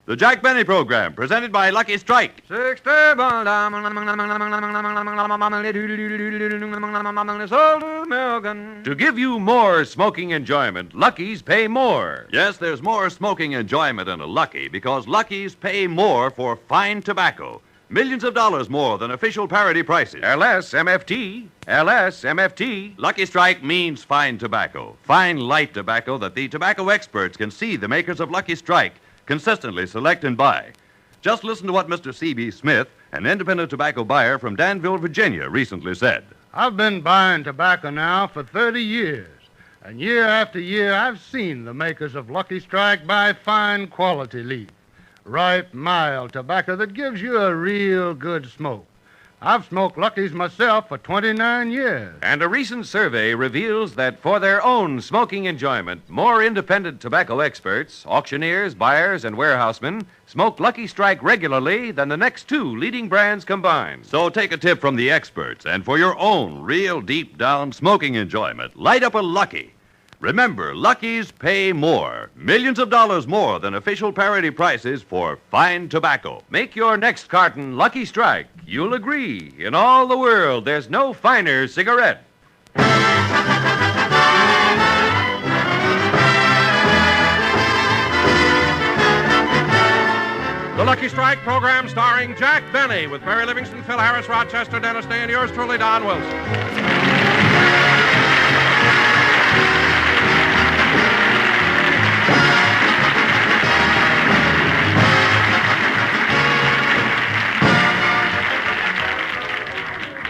The Jack Benny Program, presented by Lucky Strike. To give you more smoking enjoyment, Lucky's pay more. Yes, there's more smoking enjoyment in a Lucky because Lucky's pay more for fine tobacco. Millions of dollars more than official parity prices. LSMFT. LSMFT. Lucky Strike means fine tobacco. Fine, light tobacco that the tobacco experts can see the makers of Lucky Strike consistently select and buy. Just listen to what Mr. C.B. Smith, an independent tobacco buyer from Danville, Virginia, recently said. I've been buying tobacco now for 30 years. And year after year, I've seen the makers of Lucky Strike buy fine quality leaf. Ripe, mild tobacco that gives you a real good smoke. I've smoked Lucky's myself for 29 years. And a recent survey reveals that for their own smoking enjoyment, more independent tobacco experts, auctioneers, buyers, and warehousemen smoke Lucky Strike regularly than the next two leading brands combined. So take a tip from the experts, and for your own real deep-down smoking enjoyment, light up a Lucky. Remember, Lucky's pay more. Millions of dollars more than official parity prices for fine tobacco. Make your next carton Lucky Strike. You'll agree, in all the world, there's no finer cigarette. The Lucky Strike program starring Jack Benny with Mary Livingston, Phil Harris, Rochester, Dennis Day, and yours truly, Don Wilson.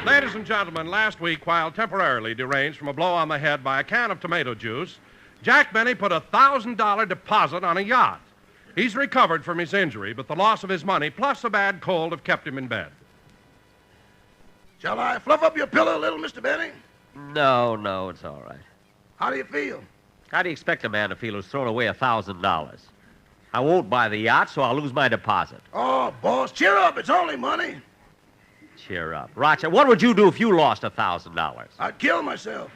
Ladies and gentlemen, last week, while temporarily deranged from a blow on the head by a can of tomato juice, Jack Benny put a $1,000 deposit on a yacht. He's recovered from his injury, but the loss of his money plus a bad cold have kept him in bed. Shall I fluff up your pillow a little, Mr. Benny? No, it's all right. How do you feel? How do you expect a man to feel who's thrown away $1,000? I won't buy the yacht, so I'll lose my deposit. Oh, boss, cheer up. It's only money. Cheer up. Roger, what would you do if you lost $1,000? I'd kill myself.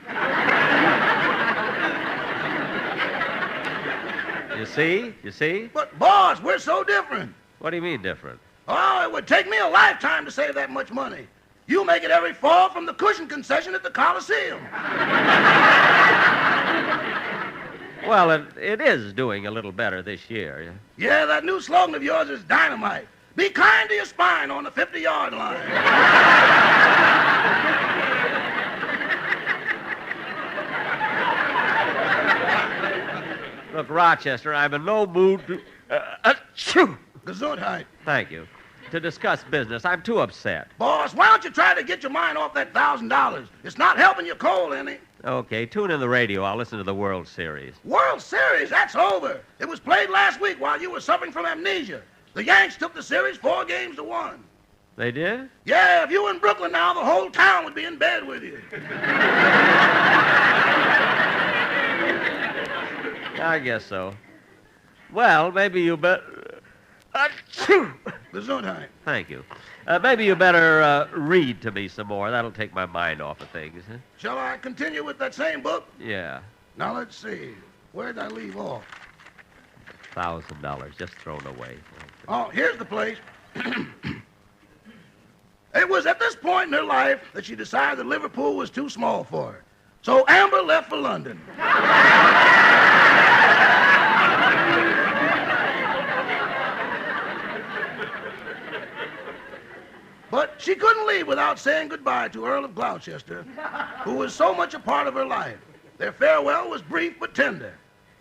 You see? But, boss, we're so different. What do you mean different? Oh, it would take me a lifetime to save that much money. You make it every fall from the cushion concession at the Coliseum. Well, it is doing a little better this year. Yeah, that new slogan of yours is dynamite. Be kind to your spine on the 50-yard line. Look, Rochester, I'm in no mood to... Gesundheit. Thank you. To discuss business. I'm too upset. Boss, why don't you try to get your mind off that $1,000? It's not helping your cold any. Okay, tune in the radio. I'll listen to the World Series. World Series? That's over. It was played last week while you were suffering from amnesia. The Yanks took the series 4-1. They did? Yeah, if you were in Brooklyn now, the whole town would be in bed with you. I guess so. Well, maybe you better... Gesundheit. Thank you. Maybe you better read to me some more. That'll take my mind off of things. Huh? Shall I continue with that same book? Yeah. Now, let's see. Where'd I leave off? $1,000 just thrown away. Oh, here's the place. It was at this point in her life that she decided that Liverpool was too small for her. So Amber left for London. But she couldn't leave without saying goodbye to Earl of Gloucester, who was so much a part of her life. Their farewell was brief but tender.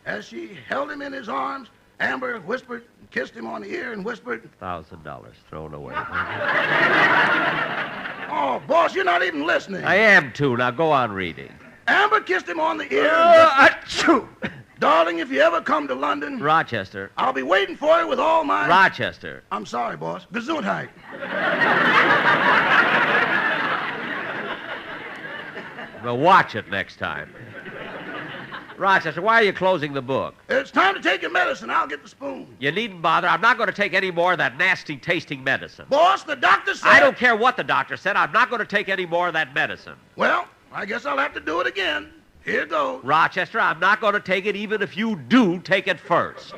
As she held him in his arms, Amber whispered, kissed him on the ear and whispered, $1,000 thrown away. Oh, boss, you're not even listening. I am, too. Now go on reading. Amber kissed him on the ear and whispered, darling, if you ever come to London... Rochester. I'll be waiting for you with all my... Rochester. I'm sorry, boss. Gesundheit. Well, watch it next time. Rochester, why are you closing the book? It's time to take your medicine. I'll get the spoon. You needn't bother. I'm not going to take any more of that nasty-tasting medicine. Boss, the doctor said... I don't care what the doctor said. I'm not going to take any more of that medicine. Well, I guess I'll have to do it again. Here goes. Rochester, I'm not going to take it even if you do take it first.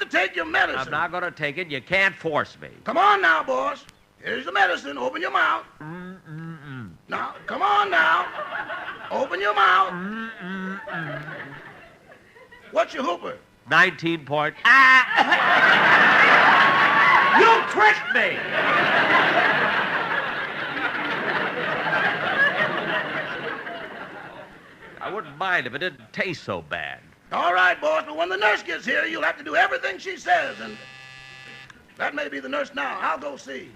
to take your medicine. I'm not going to take it. You can't force me. Come on now, boss. Here's the medicine. Open your mouth. Now, come on now. Open your mouth. What's your hooper? 19 point. You tricked me! I wouldn't mind if it didn't taste so bad. All right, boss, but when the nurse gets here, you'll have to do everything she says, and that may be the nurse now. I'll go see.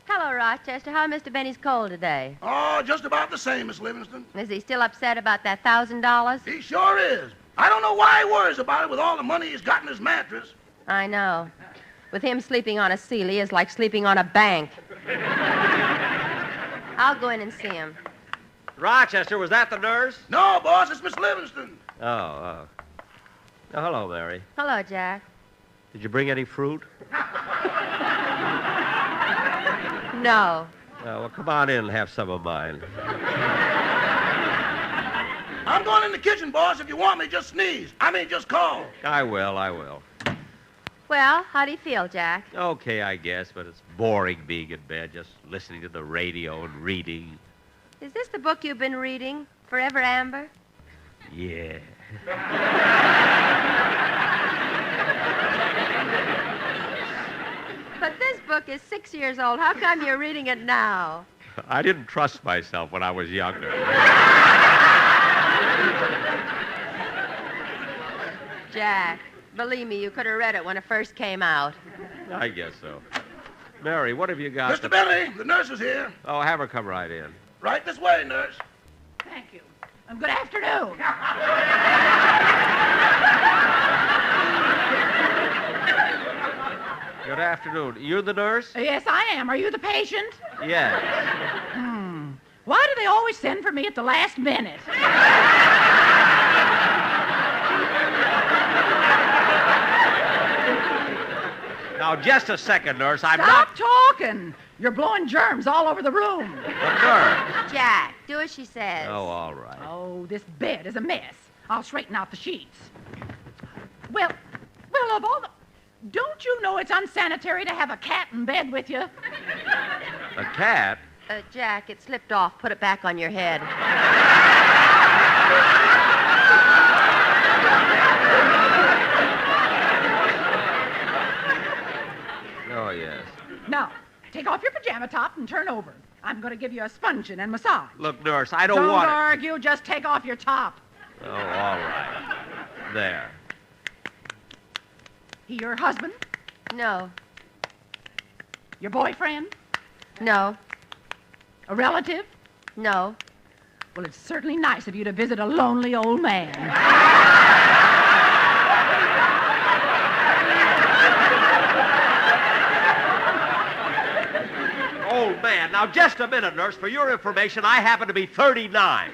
Hello, Rochester. How's Mr. Benny's cold today? Oh, just about the same, Miss Livingston. Is he still upset about that $1,000? He sure is. I don't know why he worries about it with all the money he's got in his mattress. I know. With him sleeping on a Sealy is like sleeping on a bank. I'll go in and see him. Rochester, was that the nurse? No, boss, it's Miss Livingston. Oh. Oh, hello, Mary. Hello, Jack. Did you bring any fruit? No. Oh, well, come on in and have some of mine. I'm going in the kitchen, boss. If you want me, just sneeze. Just call. I will. Well, how do you feel, Jack? Okay, I guess, but it's boring being in bed, just listening to the radio and reading. Is this the book you've been reading? Forever Amber? Yeah. But this book is 6 years old. How come you're reading it now? I didn't trust myself when I was younger. Jack, believe me, you could have read it when it first came out. I guess so. Mary, what have you got? Mr. Benny, the nurse is here. Oh, have her come right in. Right this way, nurse. Thank you. Good afternoon. Good afternoon. You the nurse? Yes, I am. Are you the patient? Yes. Why do they always send for me at the last minute? Now, just a second, nurse. I'm Stop talking. You're blowing germs all over the room. not the nurse. Jack, do as she says. Oh, all right. Oh, this bed is a mess. I'll straighten out the sheets. Well, of all the... Don't you know it's unsanitary to have a cat in bed with you? A cat? Jack, it slipped off. Put it back on your head. Oh, yes. Now, take off your pajama top and turn over. I'm going to give you a sponging and massage. Look, nurse, I don't want it. Argue. Just take off your top. Oh, all right. There. He your husband? No. Your boyfriend? No. A relative? No. Well, it's certainly nice of you to visit a lonely old man. Old man. Now, just a minute, nurse. For your information, I happen to be 39.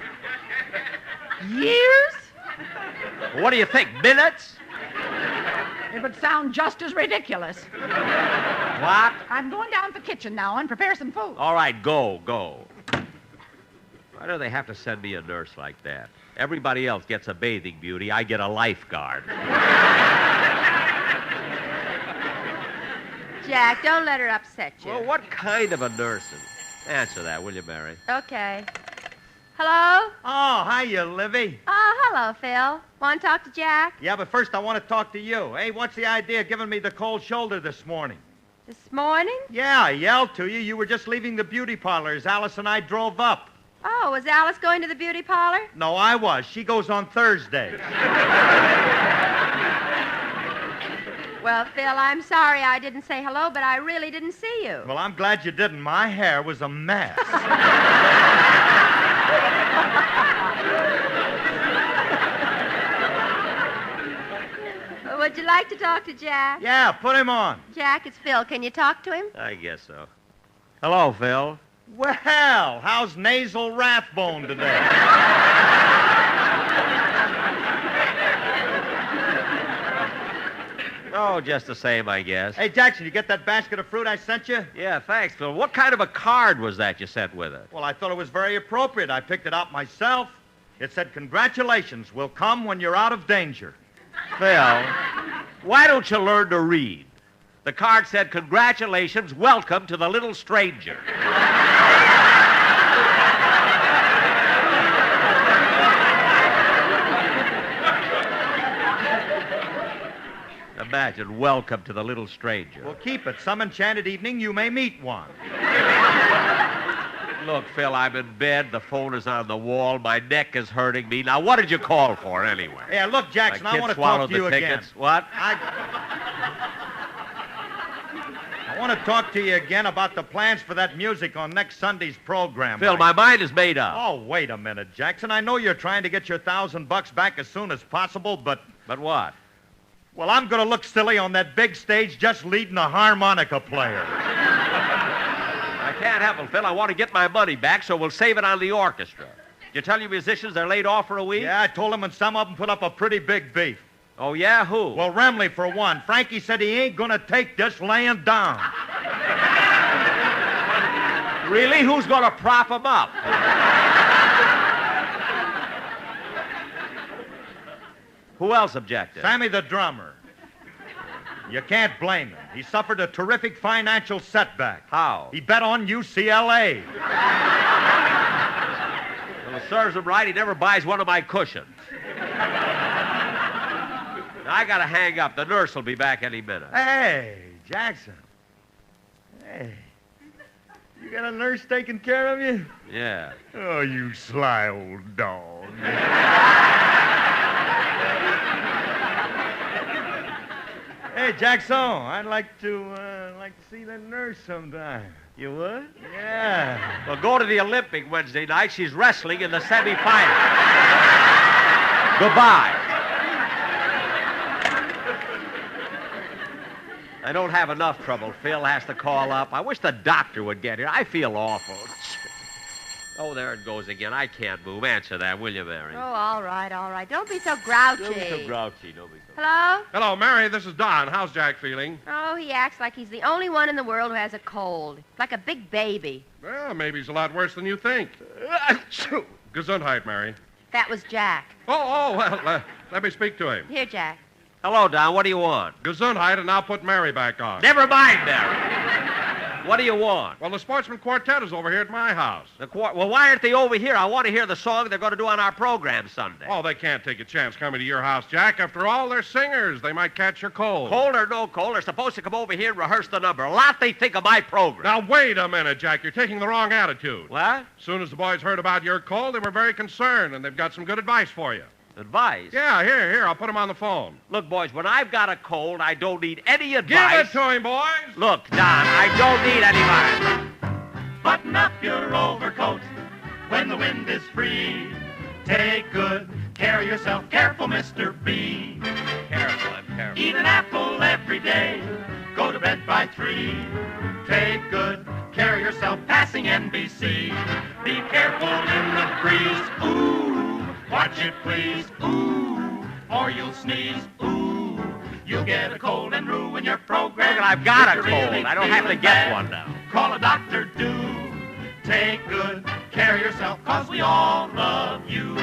Years? What do you think, minutes? It would sound just as ridiculous. What? I'm going down to the kitchen now and prepare some food. All right, go. Why do they have to send me a nurse like that? Everybody else gets a bathing beauty. I get a lifeguard. Jack, don't let her upset you. Well, what kind of a nurse is... Answer that, will you, Mary? Okay. Hello? Oh, hiya, Livy. Oh, hello, Phil. Want to talk to Jack? Yeah, but first I want to talk to you. Hey, what's the idea of giving me the cold shoulder this morning? This morning? Yeah, I yelled to you. You were just leaving the beauty parlor as Alice and I drove up. Oh, was Alice going to the beauty parlor? No, I was. She goes on Thursday. Well, Phil, I'm sorry I didn't say hello, but I really didn't see you. Well, I'm glad you didn't. My hair was a mess. Would you like to talk to Jack? Yeah, put him on. Jack, it's Phil. Can you talk to him? I guess so. Hello, Phil. Well, how's nasal rathbone today? Oh, just the same, I guess. Hey, Jackson, you get that basket of fruit I sent you? Yeah, thanks, Phil. What kind of a card was that you sent with it? Well, I thought it was very appropriate. I picked it out myself. It said, congratulations will come when you're out of danger. Phil, why don't you learn to read? The card said, congratulations, welcome to the little stranger. Imagine, welcome to the little stranger. Well, keep it. Some enchanted evening you may meet one. Look, Phil, I'm in bed. The phone is on the wall. My neck is hurting me. Now, what did you call for, anyway? Yeah, look, Jackson, My I kid want to swallowed talk to you the again. tickets. What? I want to talk to you again about the plans for that music on next Sunday's program. Phil, my mind is made up. Oh, wait a minute, Jackson. I know you're trying to get your $1,000 back as soon as possible, but... But what? Well, I'm going to look silly on that big stage just leading a harmonica player. I can't help it, Phil. I want to get my money back, so we'll save it on the orchestra. Did you tell your musicians they're laid off for a week? Yeah, I told them, and some of them put up a pretty big beef. Oh, yeah? Who? Well, Remley, for one. Frankie said he ain't going to take this laying down. Really? Who's going to prop him up? Who else objected? Sammy the drummer. You can't blame him. He suffered a terrific financial setback. How? He bet on UCLA. Well, it serves him right. He never buys one of my cushions. I got to hang up. The nurse will be back any minute. Hey, Jackson. Hey. You got a nurse taking care of you? Yeah. Oh, you sly old dog. Hey, Jackson, I'd like to see that nurse sometime. You would? Yeah. Well, go to the Olympic Wednesday night. She's wrestling in the semifinal. Goodbye. I don't have enough trouble. Phil has to call up. I wish the doctor would get here. I feel awful. Oh, there it goes again. I can't move. Answer that, will you, Mary? Oh, all right, all right. Don't be so grouchy. Don't be so grouchy. Don't be so... Hello? Hello, Mary. This is Don. How's Jack feeling? Oh, he acts like he's the only one in the world who has a cold. Like a big baby. Well, maybe he's a lot worse than you think. Gesundheit, Mary. That was Jack. Well, let me speak to him. Here, Jack. Hello, Don. What do you want? Gesundheit, and now put Mary back on. Never mind, Mary. What do you want? Well, the Sportsman Quartet is over here at my house. Well, why aren't they over here? I want to hear the song they're going to do on our program Sunday. Oh, they can't take a chance coming to your house, Jack. After all, they're singers. They might catch your cold. Cold or no cold, they're supposed to come over here and rehearse the number. A lot they think of my program. Now, wait a minute, Jack. You're taking the wrong attitude. What? As soon as the boys heard about your cold, they were very concerned, and they've got some good advice for you. Advice? Yeah, here. I'll put them on the phone. Look, boys, when I've got a cold, I don't need any advice. Give it to him, boys. Look, Don, I don't need any advice. Button up your overcoat when the wind is free. Take good care of yourself. Careful, Mr. B. Careful, I'm careful. Eat an apple every day. Go to bed by 3. Take good care of yourself. Passing NBC. Be careful in the breeze. Ooh, watch it please. Ooh, or you'll sneeze. Ooh, you'll get a cold and ruin your program. Look, I've got a If cold. you're really I don't have to feeling get bad, one now. Call a doctor, do. Take good care of yourself, 'cause we all love you.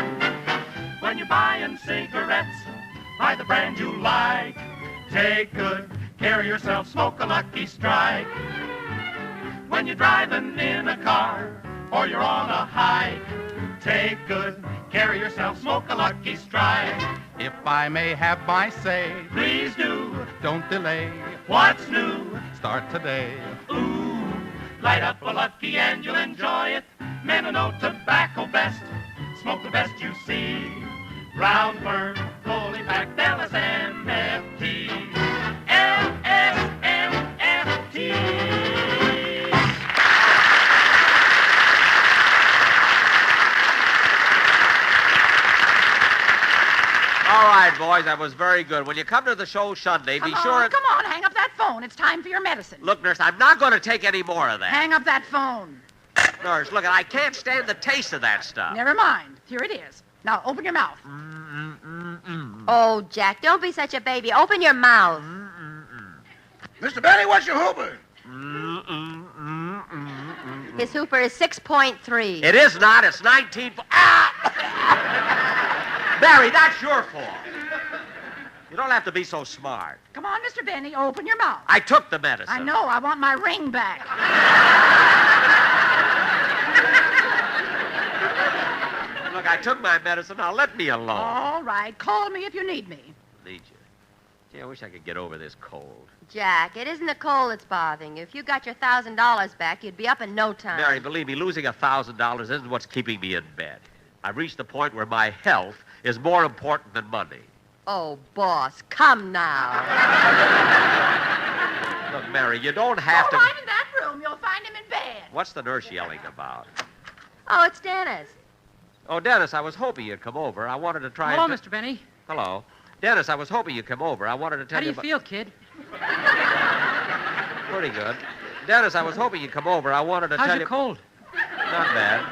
When you're buying cigarettes, buy the brand you like. Take good care of yourself, smoke a Lucky Strike. When you're driving in a car or you're on a hike, take good care of yourself, smoke a Lucky Strike. If I may have my say, Please do. don't delay. What's new? Start today. Ooh, light up a Lucky and you'll enjoy it. Men who know tobacco best, smoke the best you see. Round Burn, fully packed LSMFT. LSMFT. All right, boys, that was very good. When you come to the show Sunday, be sure... Come on, hang up that phone. It's time for your medicine. Look, nurse, I'm not going to take any more of that. Hang up that phone. Nurse, look, I can't stand the taste of that stuff. Never mind. Here it is. Now, open your mouth. Oh, Jack, don't be such a baby. Open your mouth. Mr. Benny, what's your Hooper? His Hooper is 6.3. It is not. It's 19... Ah! Mary, that's your fault. You don't have to be so smart. Come on, Mr. Benny, open your mouth. I took the medicine. I know. I want my ring back. Look, I took my medicine. Now let me alone. All right. Call me if you need me. Need you. Gee, I wish I could get over this cold. Jack, it isn't the cold that's bothering you. If you got your $1,000 back, you'd be up in no time. Mary, believe me, losing $1,000 isn't what's keeping me in bed. I've reached the point where my health is more important than money. Oh, boss, come now. Look, Mary, you don't have Go to... right in that room. You'll find him in bed. What's the nurse yelling about? Oh, it's Dennis. Oh, Dennis, I was hoping you'd come over. I wanted to try Hello, and... Mr. Benny. Hello. Dennis, I was hoping you'd come over. I wanted to tell How do you about- feel, kid? Pretty good. Dennis, I was hoping you'd come over. I wanted to How's tell your you... cold? Not bad.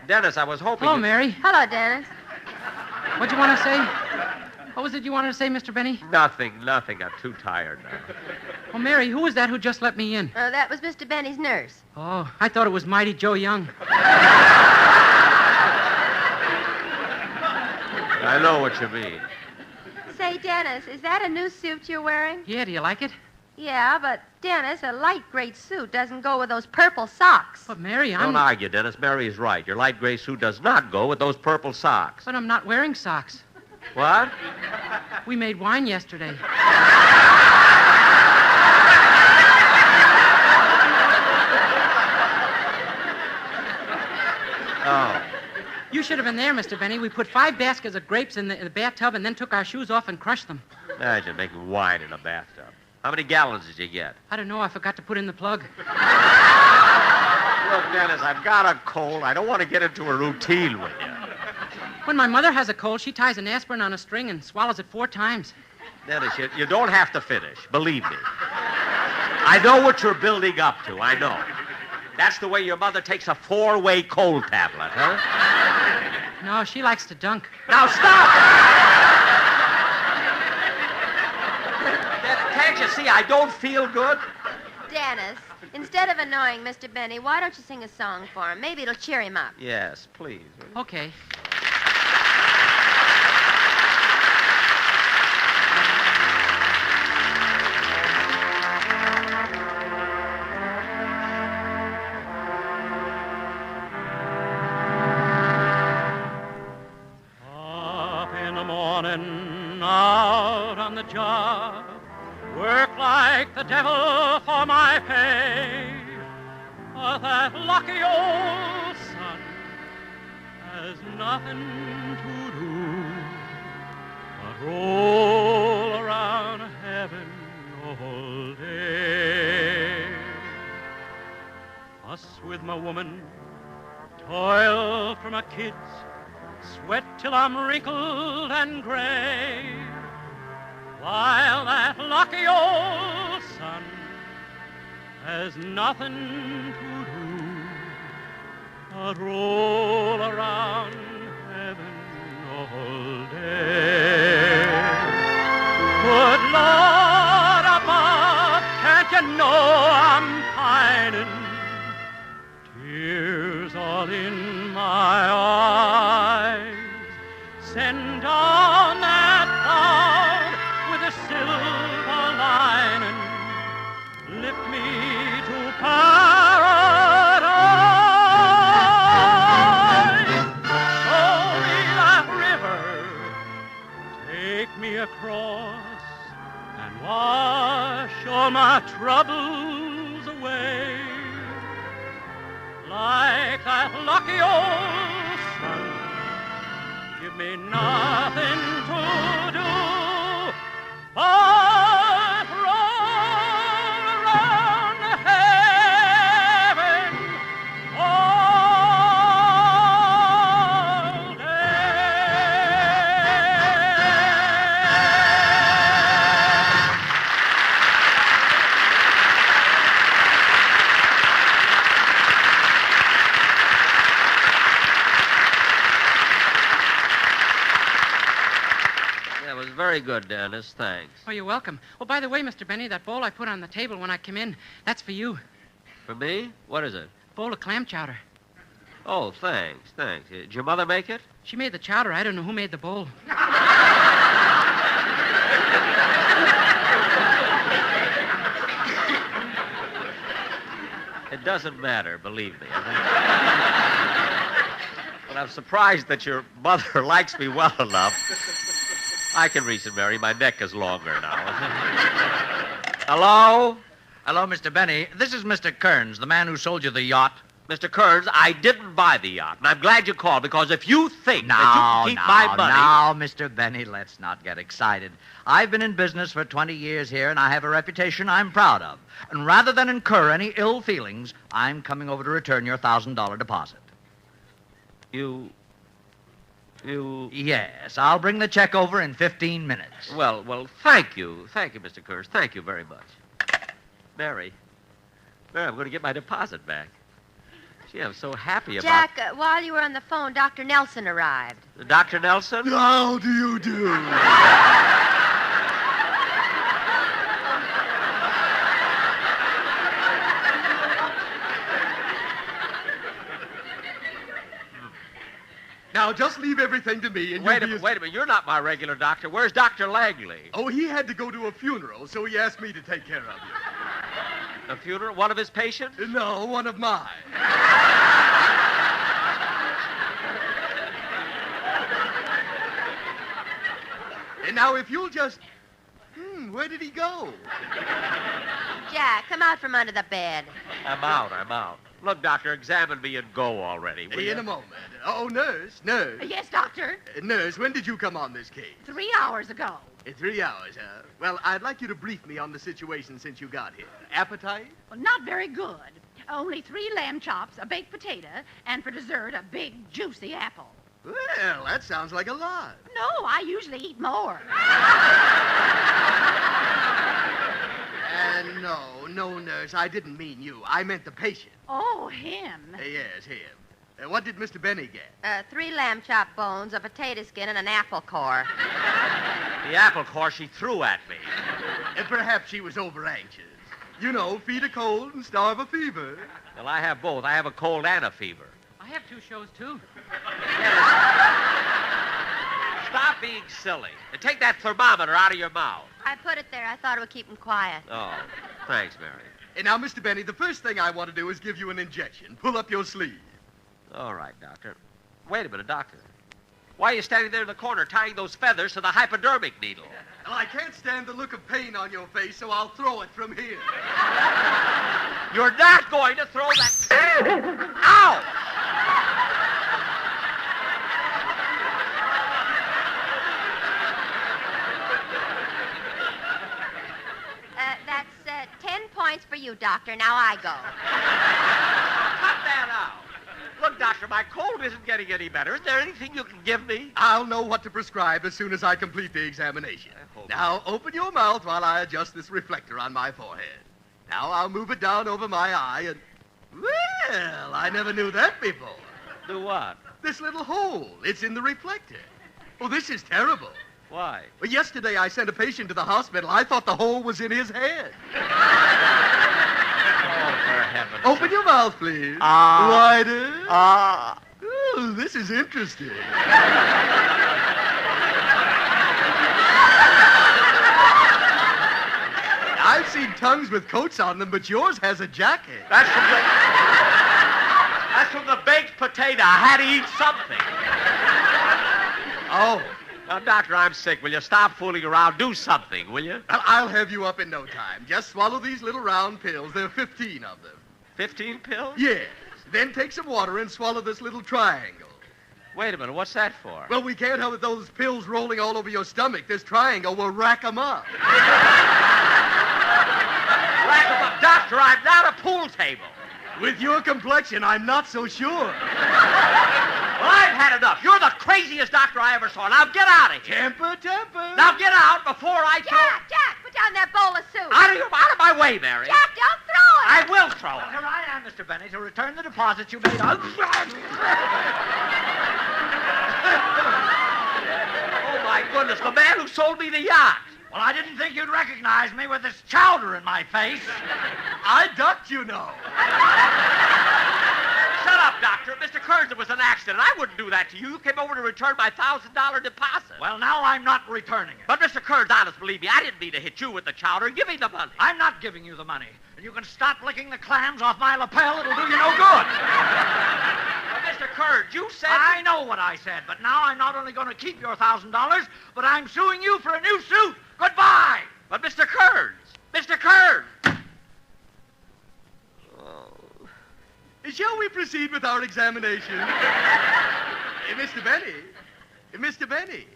Dennis, I was hoping Hello, you... Mary. Hello, Dennis. What'd you want to say? What was it you wanted to say, Mr. Benny? Nothing. I'm too tired now. Oh, Mary, who was that who just let me in? That was Mr. Benny's nurse. Oh, I thought it was Mighty Joe Young. I know what you mean. Say, Dennis, is that a new suit you're wearing? Yeah, do you like it? Yeah, but, Dennis, a light gray suit doesn't go with those purple socks. But, Mary, Don't argue, Dennis. Mary is right. Your light gray suit does not go with those purple socks. But I'm not wearing socks. What? We made wine yesterday. Oh. You should have been there, Mr. Benny. We put 5 baskets of grapes in the bathtub and then took our shoes off and crushed them. Imagine making wine in a bathtub. How many gallons did you get? I don't know. I forgot to put in the plug. Look, Dennis, I've got a cold. I don't want to get into a routine with you. When my mother has a cold, she ties an aspirin on a string and swallows it 4 times. Dennis, you don't have to finish. Believe me. I know what you're building up to. I know. That's the way your mother takes a 4-way cold tablet, huh? No, she likes to dunk. Now stop! Can't you see I don't feel good? Dennis, instead of annoying Mr. Benny, why don't you sing a song for him? Maybe it'll cheer him up. Yes, please. Okay. Out on the job, work like the devil for my pay. But that lucky old sun has nothing to do but roll around heaven all day. Fuss with my woman, toil for my kids, sweat till I'm wrinkled and gray, while that lucky old sun has nothing to do but roll around heaven all day. Good Lord above, can't you know I'm pining? Tears all in my eyes. Send down that cloud with a silver lining. Lift me to paradise. Show me that river. Take me across and wash all my troubles away. Like that lucky old sun, give me nothing to do but roll around heaven all That was very good, Dennis. Thanks. Oh, you're welcome. Oh, by the way, Mr. Benny, that bowl I put on the table when I came in, that's for you. For me? What is it? Bowl of clam chowder. Oh, thanks. Did your mother make it? She made the chowder. I don't know who made the bowl. It doesn't matter, believe me. But I'm surprised that your mother likes me well enough. I can reach it, Mary. My neck is longer now. Hello? Hello, Mr. Benny. This is Mr. Kearns, the man who sold you the yacht. Mr. Kearns, I didn't buy the yacht, and I'm glad you called, because if you think that you can keep my money... Now, Mr. Benny, let's not get excited. I've been in business for 20 years here, and I have a reputation I'm proud of. And rather than incur any ill feelings, I'm coming over to return your $1,000 deposit. You... Yes, I'll bring the check over in 15 minutes. Well, thank you. Thank you, Mr. Kearns. Thank you very much. Mary, I'm going to get my deposit back. Gee, I'm so happy about... Jack, while you were on the phone, Dr. Nelson arrived. Dr. Nelson? How do you do? Now, just leave everything to me and Wait a minute. You're not my regular doctor. Where's Dr. Langley? Oh, he had to go to a funeral, so he asked me to take care of you. A funeral? One of his patients? No, one of mine. And now, if you'll just... where did he go? Jack, come out from under the bed. I'm out. Look, Doctor, examine me and go already, will you? In a moment. Oh, nurse. Yes, Doctor. Nurse, when did you come on this case? 3 hours ago. 3 hours, huh? Well, I'd like you to brief me on the situation since you got here. Appetite? Well, not very good. Only 3 lamb chops, a baked potato, and for dessert, a big, juicy apple. Well, that sounds like a lot. No, I usually eat more. No, nurse, I didn't mean you. I meant the patient. Oh, him. Yes, him. What did Mr. Benny get? 3 lamb chop bones, a potato skin, and an apple core. The apple core she threw at me. Perhaps she was over-anxious. You know, feed a cold and starve a fever. Well, I have both. I have a cold and a fever. I have 2 shows, too. Stop being silly. And take that thermometer out of your mouth. I put it there. I thought it would keep him quiet. Oh, thanks, Mary. Now, Mr. Benny, the first thing I want to do is give you an injection. Pull up your sleeve. All right, Doctor. Wait a minute, Doctor. Why are you standing there in the corner tying those feathers to the hypodermic needle? Well, I can't stand the look of pain on your face, so I'll throw it from here. You're not going to throw that... Ow! That's 10 points for you, Doctor. Now I go. Cut that out. Look, Doctor, my cold isn't getting any better. Is there anything you can give me? I'll know what to prescribe as soon as I complete the examination. Now, open your mouth while I adjust this reflector on my forehead. Now, I'll move it down over my eye and... Well, I never knew that before. Do what? This little hole. It's in the reflector. Oh, this is terrible. Why? Well, yesterday I sent a patient to the hospital. I thought the hole was in his head. Oh, for heaven's sake. Open your mouth, please. Wider. Ooh, this is interesting. I've seen tongues with coats on them, but yours has a jacket. That's from the baked potato. I had to eat something. Oh. Now, Doctor, I'm sick. Will you stop fooling around? Do something, will you? I'll have you up in no time. Just swallow these little round pills. There are 15 of them. 15 pills? Yes. Then take some water and swallow this little triangle. Wait a minute. What's that for? Well, we can't have those pills rolling all over your stomach. This triangle will rack them up. Rack them up? Doctor, I'm not a pool table. With your complexion, I'm not so sure. Well, I've had enough. You're the craziest doctor I ever saw. Now get out of here. Temper. Now get out before I throw... Jack, put down that bowl of soup. Out of my way, Mary. Jack, don't throw it. I will throw it. Here I am, Mr. Benny, to return the deposit you made on... Oh, my goodness, the man who sold me the yacht. Well, I didn't think you'd recognize me with this chowder in my face. I ducked, you know. Shut up, Doctor. Doctor. Mr. Kearns, it was an accident. I wouldn't do that to you. You came over to return my $1,000 deposit. Well, now I'm not returning it. But, Mr. Kearns, honest, believe me, I didn't mean to hit you with the chowder. Give me the money. I'm not giving you the money. And you can stop licking the clams off my lapel. It'll do you no good. But, Mr. Kearns, you said... I know what I said, but now I'm not only going to keep your $1,000, but I'm suing you for a new suit. Goodbye. But, Mr. Kearns, Mr. Kearns. Shall we proceed with our examination? Mr. Benny.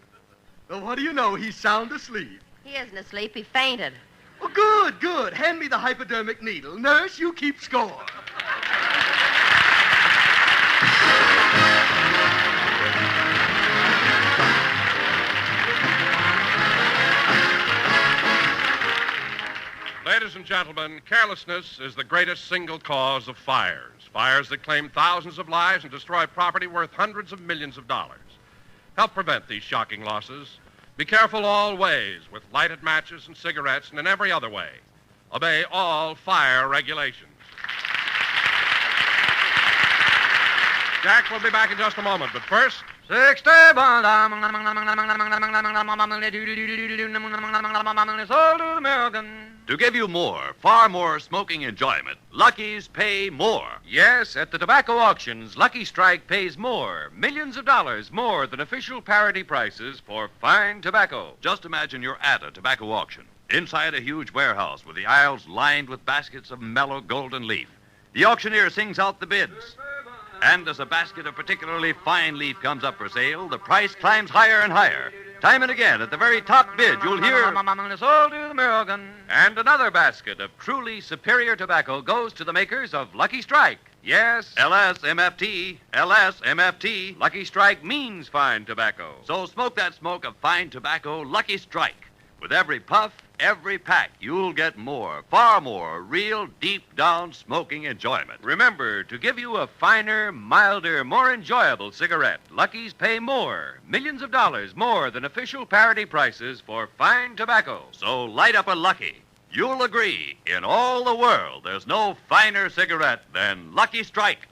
Well, what do you know? He's sound asleep. He isn't asleep. He fainted. Oh, good. Hand me the hypodermic needle. Nurse, you keep score. Ladies and gentlemen, carelessness is the greatest single cause of fires. Fires that claim thousands of lives and destroy property worth hundreds of millions of dollars. Help prevent these shocking losses. Be careful all ways with lighted matches and cigarettes and in every other way. Obey all fire regulations. Jack will be back in just a moment, but first... 60 To give you more, far more smoking enjoyment, Lucky's pay more. Yes, at the tobacco auctions, Lucky Strike pays more, millions of dollars more than official parity prices for fine tobacco. Just imagine you're at a tobacco auction, inside a huge warehouse with the aisles lined with baskets of mellow golden leaf. The auctioneer sings out the bids. And as a basket of particularly fine leaf comes up for sale, the price climbs higher and higher. Time and again, at the very top bid, you'll hear... And another basket of truly superior tobacco goes to the makers of Lucky Strike. Yes. LSMFT, LSMFT. Lucky Strike means fine tobacco. So smoke that smoke of fine tobacco, Lucky Strike. With every puff, every pack, you'll get more, far more, real deep-down smoking enjoyment. Remember, to give you a finer, milder, more enjoyable cigarette, Lucky's pay more, millions of dollars more than official parity prices for fine tobacco. So light up a Lucky. You'll agree, in all the world, there's no finer cigarette than Lucky Strike.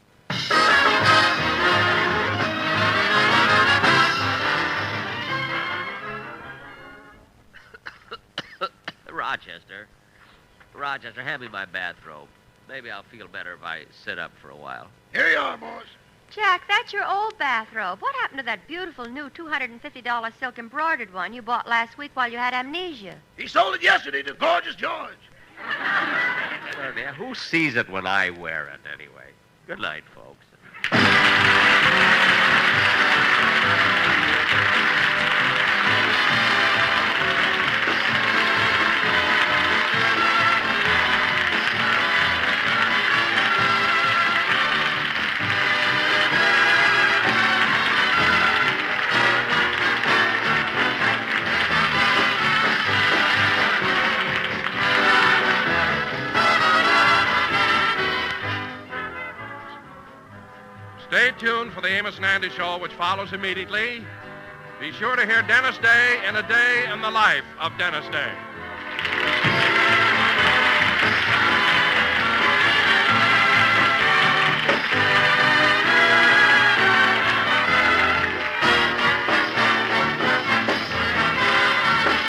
Rochester, hand me my bathrobe. Maybe I'll feel better if I sit up for a while. Here you are, boys. Jack, that's your old bathrobe. What happened to that beautiful new $250 silk embroidered one you bought last week while you had amnesia? He sold it yesterday to Gorgeous George. Well, dear, who sees it when I wear it, anyway? Good night, folks. Stay tuned for the Amos and Andy Show, which follows immediately. Be sure to hear Dennis Day in a day in the life of Dennis Day.